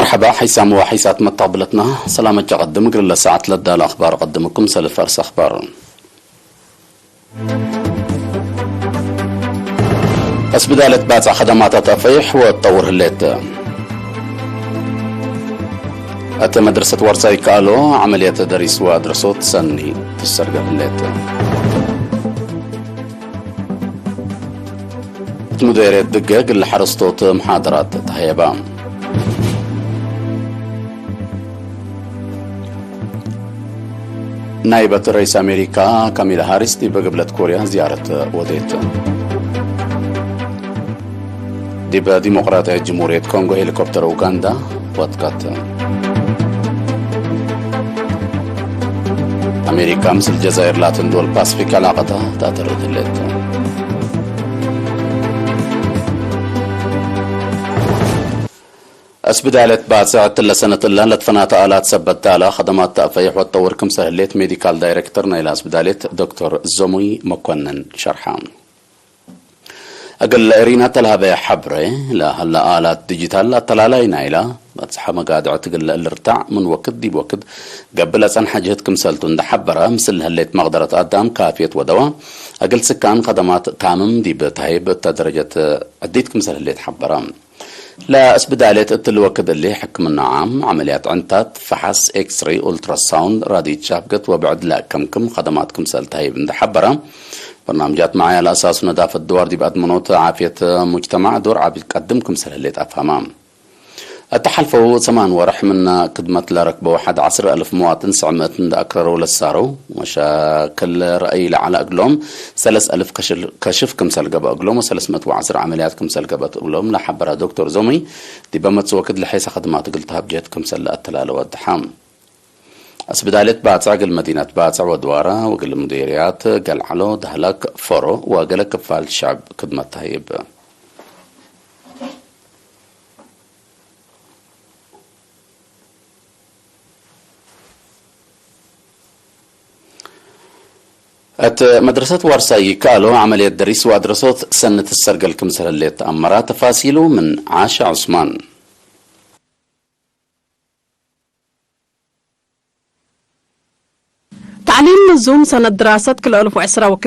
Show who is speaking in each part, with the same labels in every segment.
Speaker 1: مرحبا حيسام وحيسات مطابلتنا سلامة قدم قرل ساعة لدى الأخبار قدمكم سلف أرس أخبار. بدالة باتع خدمات تفيح وتطور هليت. مدرسة ورساي كالو عملية تدريس ودراسات سني تسرق هليت. مديرية دقاق اللي حرصتوت محاضرات تهيبا. نائبة رئيس أمريكا كاميلا هاريس دي بقبلة كوريا زيارة وديت. دي بديمقراطية جمهورية كونغو هليكوبتر أوغندا واتقات. أمريكا مثل الجزائر لاتن دول باسفيك علاقتها تاترد الليت. أسبدالت بعد ساعة لسنة الله لتفنات آلات سبت تالا خدمات تأفيح وتطور كم سهلت ميديكال دايركتور نايلا أسبدالت دكتور زومي مكونن شرحان. أقل إرينا تلها حبرة لا هلا آلات ديجيتال التلالي نايلا بتصحى مقادع تقل الارتع من وقت دي بوقت قبل أن حاجهت كم سلتون ده حبرة مثل هليت مقدرة قدام كافية ودواء أقل سكان خدمات تامم دي بتهيب تدرجة عديت كم سهلت حبرة. لا أسبدالت التلوكد اللي حكم النعام عمليات عنتات فحص اكس راي الترا ساوند راديو شابكت وبعد لا كم خدماتكم سالتهاي بند حبرة برنامجات معي على أساس ندافع الدوار دي بأضمنوت عافية مجتمع دور عابد قدمكم سهلت أفهمام. التحالفه سمان ورح من خدمة لركبة 11,000 مواطن سعمت من أكرروا للسارو مشاكل رأي على أقلوم 3,000 كشف كمسال قبا أقلوم و310 عمليات كمسال قبا أقلوم لحبرها دكتور زومي دي بمت سوكد لحيس خدمات قلتها بجهت كمسال لأتلال والدحام. أسبدالت باتع قل مدينة باتع ودوارة وقل مديريات قل علو دهلك فرو وقل كفال الشعب خدمة تهيب. مدرسة ورساي كالو عملية دريس وأدرسوت سنة السرقة الكمسة اللي تأمرها تفاصيله من عاشا عثمان.
Speaker 2: تعليم نظام سنة دراسة كل 1010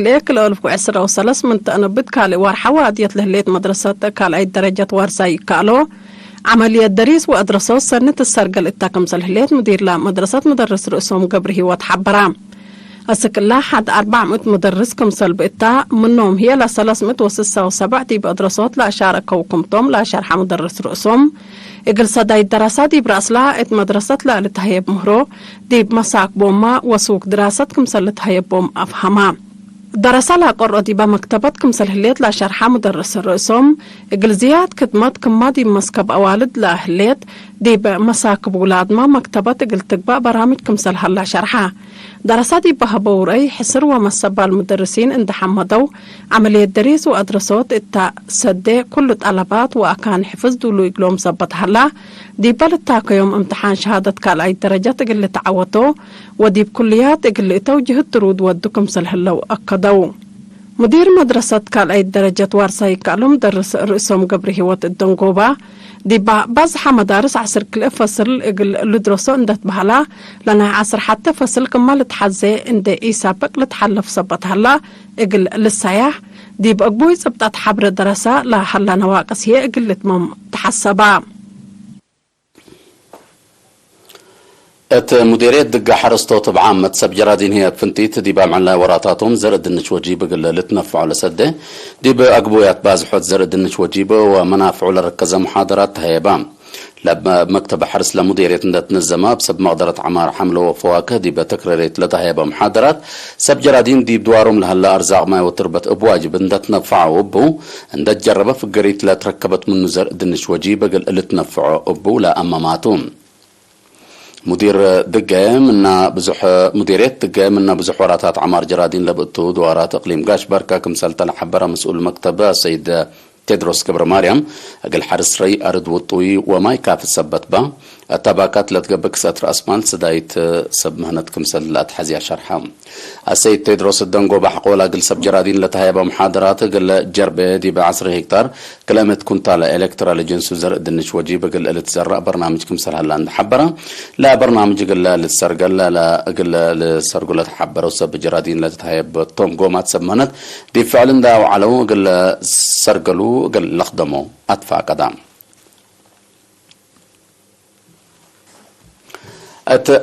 Speaker 2: من تأنبت كالي وارحوا ديت لهليت مدرسة كالعيد درجة ورساي كالو عملية دريس وأدرسوت سنة السرقة اللي كمسة الليت مدير لا مدرسة مدرس رؤسهم قبره وتحبرام. أسكلا حد 400 مدرس كمسل بإتا منهم هي ل 376 دي بأدرسات لا شاركوا كمتم لا شرح مدرس رؤسهم إقل صداي الدراسات دي برأسلا إت مدرسات لا لتهيب مهرو دي بمساق بوما وسوق دراسات كمسل لتهيب بوم أفهما دراسة لا قرأ دي بمكتبات كمسل هليت لا شرح مدرس رؤسهم إقل زياد كدمات كما دي مسكب أوالد لا هليت دي بمساق بولاد ما مكتبات إقل تقبأ برامج كمسل هلا شرحها دراسات بهبوري حسر ومسبا المدرسين عند حمدو عملية دريس وأدرسوت إتا سدي كل طلبات وأكان حفظ دولو يقلوم زبط هلا دي بالتاكو يوم امتحان شهادة كالعي درجات اللي تعوتو ودي بكليات اللي توجه الترود ودكم سلهلا وأكدو مدير مدرسة كالعي درجة وارساي كالو مدرس رئيسهم قبره وات الدنقوبة دي بازحة مدارس عصر كل فصل اللي درسوا اندت بهلا لأنها عصر حتى فصل كمال تحزي اند إيسابق لتحلف صبت هلا اقل للسياح دي بأقبوي صبتات حبر دراسة لا هلا نواقص هي اقل لتمام تحسبا.
Speaker 1: مديرية دقة حرصتو طبعا متسب جرادين هي فنتيت دي بام عنا وراتاتهم زرد النش وجيبه قل لتنفعوا لسده دي بأقبويات بازحوت زرد النش وجيبه ومنافعوا لركز محاضرات هيبام لما مكتب حرص لمديرية تنزمها بسب مقدرة عمار حمله وفواكه دي بتكررت لتهيبا محاضرات سب جرادين دي بدوارهم لهلا أرزاق ما وتربت أبواجب اندت نفعوا أبو اندت جربه في القريت لا تركبت منه زرد النش وجيبه قل لتنفعوا أبو لا أما ماتون مدير دقة منا بزح مديرية دقة منا بزح وراتات عمار جرادين لبقتو دوارات اقليم قاش بركة كمسالة لحبرة مسؤول المكتبة السيد تيدروس كبر مريم اقل حرس ري ارد وطوي وما يكاف السبت با التباكات لا تقبك ستر أسمان سدايت سب مهنة كمسل لا تحزي شرحهم السيد تدرس الدنجو بحقولا قل سب جرادين لتهيبا محاضرات قل جربة دي ب10 هكتار كلمة كنت على إلكترال جنس وزر دنش وجيب قل لتزرع برنامج كمسل هلا عند حبرة لا برنامج قل للسرقل لا قل للسرقل تحبرة وسب جرادين لا تهيب توم قومات سب مهنة دي فعلا دا وعلو قل سرقلو قل لخدمو أدفع قدام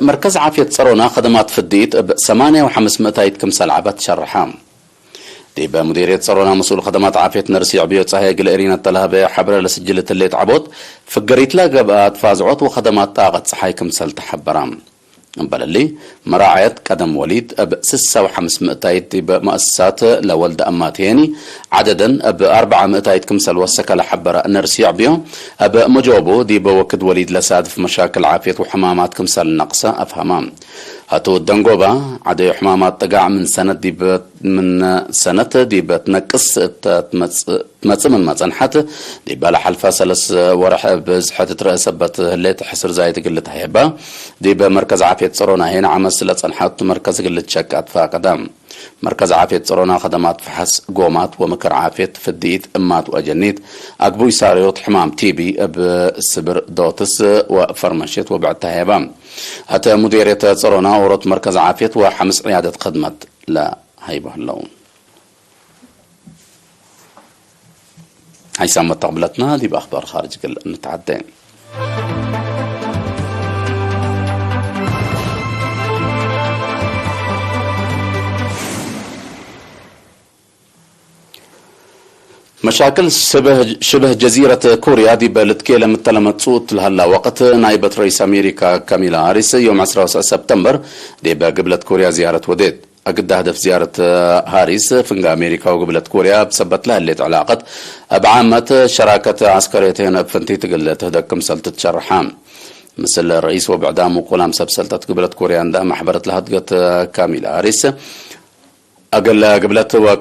Speaker 1: مركز عافية صرونا خدمات فديت ب 8500 كمسل عبات شرحام دي بمديرية صرونا مسؤول خدمات عافية نرسي عبيو صحيح قل إرينا التلهبة حبرة لسجلة اللي تعبوت فقريت لا قبات فازعوت وخدمات طاقة صحيح كمسل تحبرام بلالي مراعية قدم وليد ب 6500 بمؤسسات لولد أماتيني عددا ب 400 كمسل وسكة لحبرة نرسي عبيو ب مجوبو دي بوكد وليد لسادف مشاكل عافية وحمامات كمسل نقصة أفهمام هاتو الدنقوبة عدي حمامات تقع من سنة دي بتنقص تمثل من مصنحات دي بالا حلفة سلس ورح بزحة رأسبت هليت حسر زايد قلت هيبا دي بمركز عافية صرونا هنا عمل سلة صنحات مركز قلت شكات فاقدام مركز عافية صرونا خدمات فحص قومات ومكر عافية فديت امات واجنيت اقبو يساريوت حمام تيبي بسبر دوتس وفرمشيت وبعد تهيبام حتى مديرية صرونا ورط مركز عافية وحمس عيادة خدمة لا هيبه اللون هيسام مستقبلتنا دي بأخبار خارج نتعدين مشاكل شبه جزيرة كوريا دي بلتكيلة متلمت صوت لهلا وقت نائبة رئيس أمريكا كاميلا هاريس يوم 10 سبتمبر دي بقبلت كوريا زيارة وديد أقد هدف زيارة هاريس فنجا أمريكا وقبلت كوريا بسبت لها اللي علاقة بعامة شراكة عسكريتين بفنتي تقل تهدكم سلطة شرحام مثل الرئيس وبعدام وقلام سبسلطة قبلت كوريا عندها محبرة لها كاميلا هاريس أقل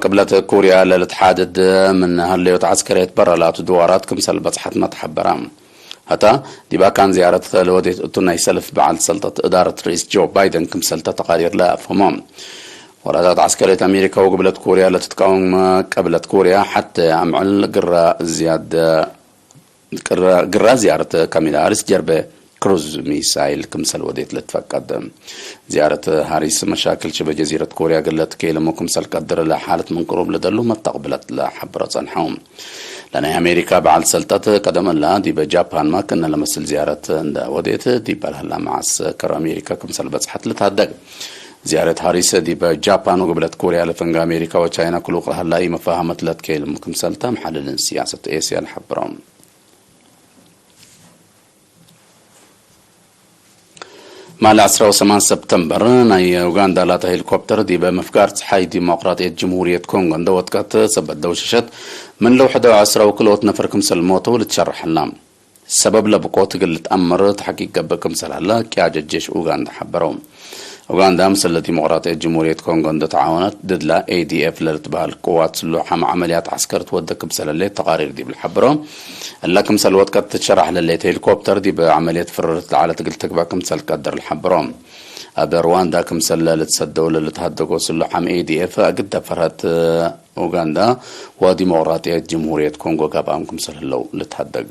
Speaker 1: قبلت كوريا للتحادد من هالليوت عسكرية برا لا تدوارات كمسل بصحت ما تحبرام هتا دي بقى كان زيارة الودي اتونا يسلف بعد سلطة إدارة رئيس جو بايدن كمسل تقارير لا أفهمهم ورادات عسكرية أمريكا وقبلت كوريا لتتقاوم قبلت كوريا حتى عمل قرا زيارة كاميلا هاريس جربة كروز ميسايل كمسل وديت لتفقد زيارة هاريس مشاكل شبه جزيرة كوريا قلت كيلمو كمسل قدر لحالة من قروب لدلو ما تقبلت لحبرة صنحهم لأن أمريكا بعد سلطة قدم الله دي بجابان ما كنا لمسل زيارة وديت دي بالهلا مع سكر أمريكا كمسل بصحت لتهدق زيارة هاريس دي بجابان وقبلت كوريا لفنجا أمريكا وتشاينا كلوق هلا مفاهمة لتكيلمو كمسل محلل سياسة إيسيا الحبرام مع 10 سبتمبر ناي اوغندا لا هليكوبتر دي بمفكار حي ديمقراطية جمهورية كونغو اندوت كات سبت دوششت من لو 11 وكلوت نفر كمسل موتو لتشرح اللام السبب لبقوت قلت أمر تحقيق بكمسل هلا كياج الجيش اوغندا حبرهم اوغندا مثل ديمقراطية جمهورية كونغو اند تعاونت ضد لا ADF لارتباع القوات سلوحة مع عمليات عسكر تودى كمسل اللي تقارير دي بالحبرهم هلا كمسل وقت كانت تشرح لليت هليكوبتر دي بعملية فررت على تقل تكبع كمسل قدر الحبرهم برواندا كمسل لتصدوا لتهدقوا سلوحة مع ADF قد فرت اوغندا وديمقراطية جمهورية كونغو قابام كمسل هلو لتهدق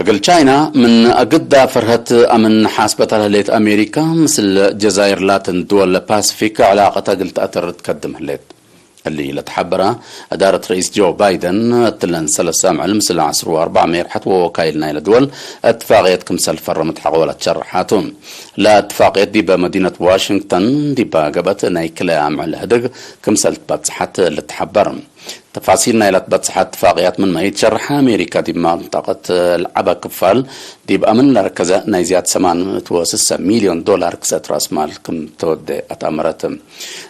Speaker 1: أقل تشاينا من أقدا فرهت أمن حاسبتها ليت أمريكا مثل جزائر لاتن دول باسفيك علاقة أقل تأثر تقدم هليت اللي لتحبرها أدارة رئيس جو بايدن تلن سلسة مع المثل 10 و4 ميرحت ووكايلنا إلى دول اتفاقية كمسل فرمت حقولة شرحاتهم لا اتفاقية دي بمدينة واشنطن دي باقبت نايكلا مع الهدق كمسل تبتصحت لتحبرهم تفاصيلنا إلى تبتصحت اتفاقيات من ما يتشرح أمريكا دي منطقة العبا كفال دي بأمن لركزة نايزيات 8.6 مليون دولار كسات رأس مال كم تود أتأمرت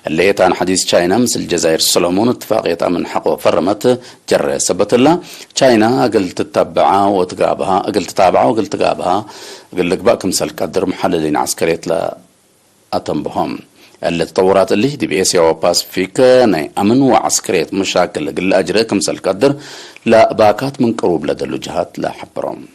Speaker 1: اللي يتان حديث تشاينا مثل الجزائر السلمون اتفاقية أمن حق وفرمت جرى سبت الله تشاينا قلت تتبعها وتقابها قلت تتابعها وقلت تقابها قل لك بقى كمسل قدر محللين عسكرية لا أتم بهم التطورات اللي دي باسيا وباسفيك ناي امن وعسكرية مشاكل قل اجري كمسل القدر لا باكات من قروب لدى الجهات لا حبرهم.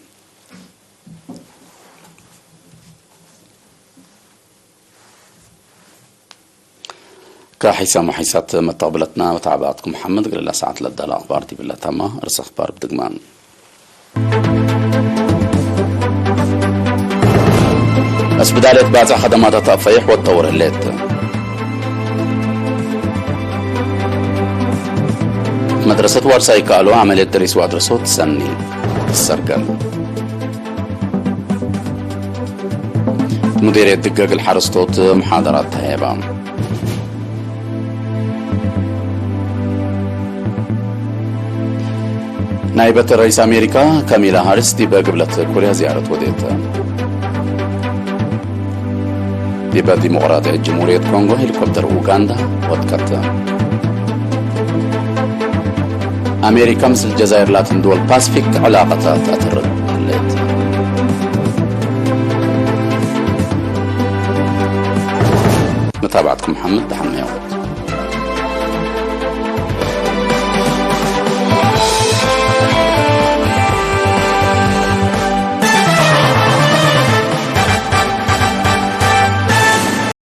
Speaker 1: كحسام وحيسات متقبلتنا وتعباتكم محمد قال الله ساعات لدى الاخبار دي بالله تما ارس اخبار بدقمان. بس بدالة بعض خدمات التأفيح والتطور الليت مدرسة وارساي قالوا عملية دريس وادرسوت تسني السرقل. مديرية دقاق الحرستوت محاضرات هيبة. نائبة رئيس أمريكا كاميلا هاريس دي بقبلة كوريا زيارة وديت. دي ديمقراطية جمهورية كونغو هليكوبتر أوغندا ودكت. أمريكا مثل الجزائر لاتن دول باسفيك علاقتها تأثر الليت. متابعتكم محمد دحميوت.